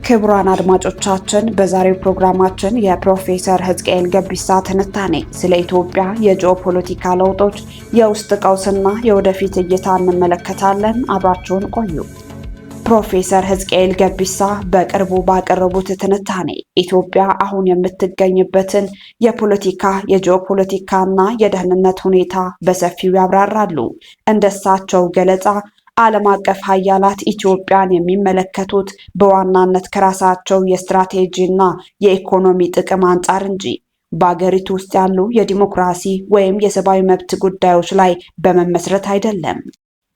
ክቡራን አድማጮቻችን በዛሬው ፕሮግራማችን የፕሮፌሰር ሕዝቅኤል ገቢሳ ትንታኔ ስለ ኢትዮጵያ የጂኦፖለቲካ ለውጦች፣ የውስጥ ቀውስና የወደፊት እይታ እንመለከታለን። አብራችሁን ቆዩ። ፕሮፌሰር ሕዝቅኤል ገቢሳ በቅርቡ ባቀረቡት ትንታኔ ኢትዮጵያ አሁን የምትገኝበትን የፖለቲካ፣ የጂኦፖለቲካና የደህንነት ሁኔታ በሰፊው ያብራራሉ። እንደሳቸው ገለጻ ዓለም አቀፍ ሀያላት ኢትዮጵያን የሚመለከቱት በዋናነት ከራሳቸው የስትራቴጂና የኢኮኖሚ ጥቅም አንጻር እንጂ በአገሪቱ ውስጥ ያሉ የዲሞክራሲ ወይም የሰብአዊ መብት ጉዳዮች ላይ በመመስረት አይደለም።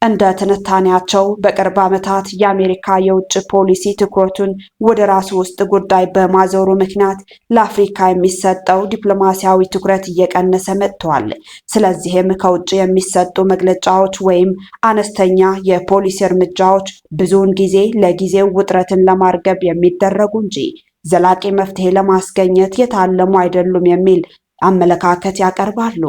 እንደ ትንታኔያቸው በቅርብ ዓመታት የአሜሪካ የውጭ ፖሊሲ ትኩረቱን ወደ ራሱ ውስጥ ጉዳይ በማዞሩ ምክንያት ለአፍሪካ የሚሰጠው ዲፕሎማሲያዊ ትኩረት እየቀነሰ መጥቷል። ስለዚህም ከውጭ የሚሰጡ መግለጫዎች ወይም አነስተኛ የፖሊሲ እርምጃዎች ብዙውን ጊዜ ለጊዜው ውጥረትን ለማርገብ የሚደረጉ እንጂ ዘላቂ መፍትሄ ለማስገኘት የታለሙ አይደሉም የሚል አመለካከት ያቀርባሉ።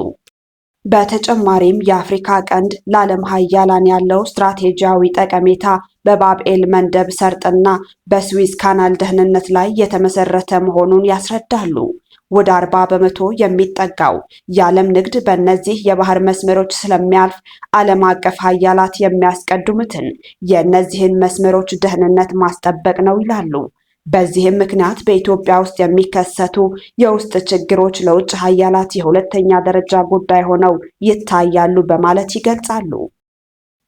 በተጨማሪም የአፍሪካ ቀንድ ለዓለም ሀያላን ያለው ስትራቴጂያዊ ጠቀሜታ በባብኤል መንደብ ሰርጥና በስዊዝ ካናል ደህንነት ላይ የተመሰረተ መሆኑን ያስረዳሉ። ወደ 40 በመቶ የሚጠጋው የዓለም ንግድ በእነዚህ የባህር መስመሮች ስለሚያልፍ ዓለም አቀፍ ሀያላት የሚያስቀድሙትን የእነዚህን መስመሮች ደህንነት ማስጠበቅ ነው ይላሉ። በዚህም ምክንያት በኢትዮጵያ ውስጥ የሚከሰቱ የውስጥ ችግሮች ለውጭ ሀያላት የሁለተኛ ደረጃ ጉዳይ ሆነው ይታያሉ በማለት ይገልጻሉ።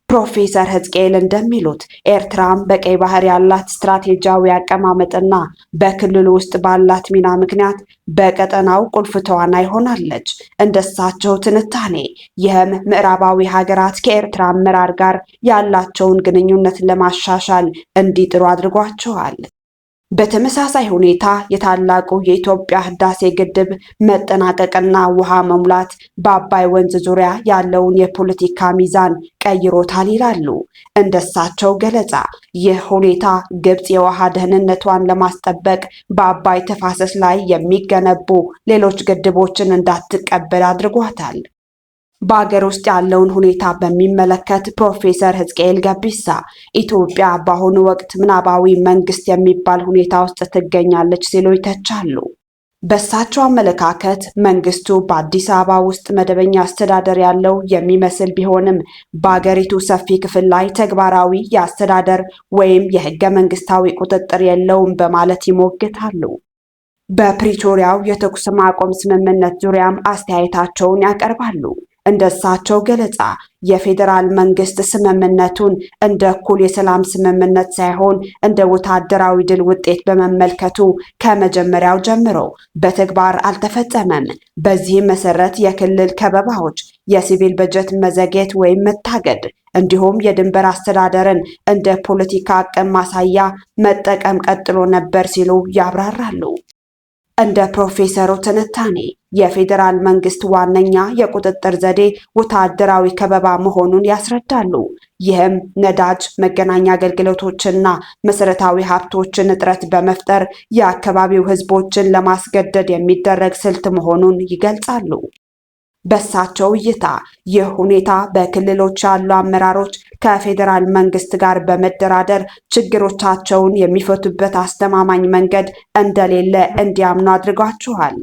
ፕሮፌሰር ሕዝቅኤል እንደሚሉት ኤርትራም በቀይ ባህር ያላት ስትራቴጂያዊ አቀማመጥና በክልሉ ውስጥ ባላት ሚና ምክንያት በቀጠናው ቁልፍ ተዋናይ ሆናለች። እንደሳቸው ትንታኔ ይህም ምዕራባዊ ሀገራት ከኤርትራ አመራር ጋር ያላቸውን ግንኙነት ለማሻሻል እንዲጥሩ አድርጓቸዋል። በተመሳሳይ ሁኔታ የታላቁ የኢትዮጵያ ህዳሴ ግድብ መጠናቀቅና ውሃ መሙላት በአባይ ወንዝ ዙሪያ ያለውን የፖለቲካ ሚዛን ቀይሮታል ይላሉ። እንደሳቸው ገለጻ ይህ ሁኔታ ግብጽ የውሃ ደህንነቷን ለማስጠበቅ በአባይ ተፋሰስ ላይ የሚገነቡ ሌሎች ግድቦችን እንዳትቀበል አድርጓታል። በአገር ውስጥ ያለውን ሁኔታ በሚመለከት ፕሮፌሰር ሕዝቅኤል ገቢሳ ኢትዮጵያ በአሁኑ ወቅት ምናባዊ መንግስት የሚባል ሁኔታ ውስጥ ትገኛለች ሲሉ ይተቻሉ። በእሳቸው አመለካከት መንግስቱ በአዲስ አበባ ውስጥ መደበኛ አስተዳደር ያለው የሚመስል ቢሆንም በአገሪቱ ሰፊ ክፍል ላይ ተግባራዊ የአስተዳደር ወይም የህገ መንግስታዊ ቁጥጥር የለውም በማለት ይሞግታሉ። በፕሪቶሪያው የተኩስ ማቆም ስምምነት ዙሪያም አስተያየታቸውን ያቀርባሉ። እንደሳቸው ገለጻ የፌዴራል መንግስት ስምምነቱን እንደ እኩል የሰላም ስምምነት ሳይሆን እንደ ወታደራዊ ድል ውጤት በመመልከቱ ከመጀመሪያው ጀምሮ በተግባር አልተፈጸመም። በዚህም መሰረት የክልል ከበባዎች፣ የሲቪል በጀት መዘግየት ወይም መታገድ እንዲሁም የድንበር አስተዳደርን እንደ ፖለቲካ አቅም ማሳያ መጠቀም ቀጥሎ ነበር ሲሉ ያብራራሉ። እንደ ፕሮፌሰሩ ትንታኔ የፌዴራል መንግስት ዋነኛ የቁጥጥር ዘዴ ወታደራዊ ከበባ መሆኑን ያስረዳሉ። ይህም ነዳጅ፣ መገናኛ አገልግሎቶችና መሰረታዊ ሀብቶችን እጥረት በመፍጠር የአካባቢው ህዝቦችን ለማስገደድ የሚደረግ ስልት መሆኑን ይገልጻሉ። በእሳቸው እይታ ይህ ሁኔታ በክልሎች ያሉ አመራሮች ከፌዴራል መንግስት ጋር በመደራደር ችግሮቻቸውን የሚፈቱበት አስተማማኝ መንገድ እንደሌለ እንዲያምኑ አድርጓቸዋል።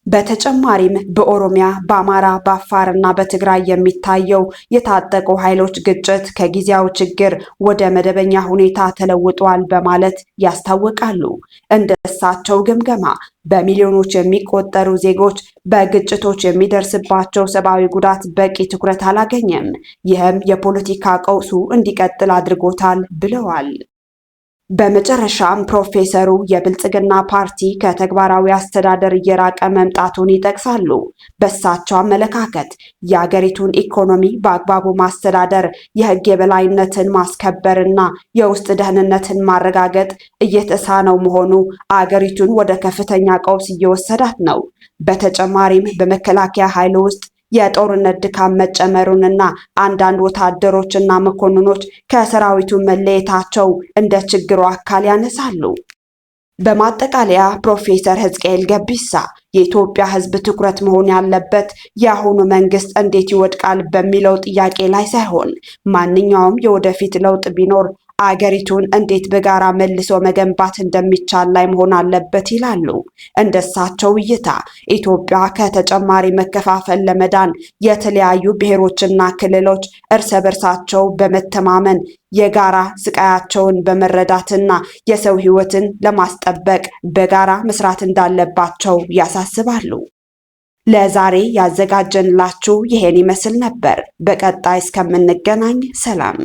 በተጨማሪም በኦሮሚያ፣ በአማራ፣ በአፋርና በትግራይ የሚታየው የታጠቁ ኃይሎች ግጭት ከጊዜያዊ ችግር ወደ መደበኛ ሁኔታ ተለውጧል በማለት ያስታውቃሉ። እንደ እሳቸው ግምገማ በሚሊዮኖች የሚቆጠሩ ዜጎች በግጭቶች የሚደርስባቸው ሰብአዊ ጉዳት በቂ ትኩረት አላገኘም። ይህም የፖለቲካ ቀውሱ እንዲቀጥል አድርጎታል ብለዋል። በመጨረሻም ፕሮፌሰሩ የብልጽግና ፓርቲ ከተግባራዊ አስተዳደር እየራቀ መምጣቱን ይጠቅሳሉ። በእሳቸው አመለካከት የአገሪቱን ኢኮኖሚ በአግባቡ ማስተዳደር፣ የህግ የበላይነትን ማስከበርና የውስጥ ደህንነትን ማረጋገጥ እየተሳነው መሆኑ አገሪቱን ወደ ከፍተኛ ቀውስ እየወሰዳት ነው። በተጨማሪም በመከላከያ ኃይል ውስጥ የጦርነት ድካም መጨመሩንና አንዳንድ ወታደሮችና መኮንኖች ከሰራዊቱ መለየታቸው እንደ ችግሩ አካል ያነሳሉ። በማጠቃለያ ፕሮፌሰር ሕዝቅኤል ገቢሳ የኢትዮጵያ ህዝብ ትኩረት መሆን ያለበት የአሁኑ መንግስት እንዴት ይወድቃል በሚለው ጥያቄ ላይ ሳይሆን ማንኛውም የወደፊት ለውጥ ቢኖር አገሪቱን እንዴት በጋራ መልሶ መገንባት እንደሚቻል ላይ መሆን አለበት ይላሉ። እንደሳቸው እይታ ኢትዮጵያ ከተጨማሪ መከፋፈል ለመዳን የተለያዩ ብሔሮችና ክልሎች እርስ በርሳቸው በመተማመን የጋራ ስቃያቸውን በመረዳትና የሰው ሕይወትን ለማስጠበቅ በጋራ መስራት እንዳለባቸው ያሳስባሉ። ለዛሬ ያዘጋጀንላችሁ ይሄን ይመስል ነበር። በቀጣይ እስከምንገናኝ ሰላም።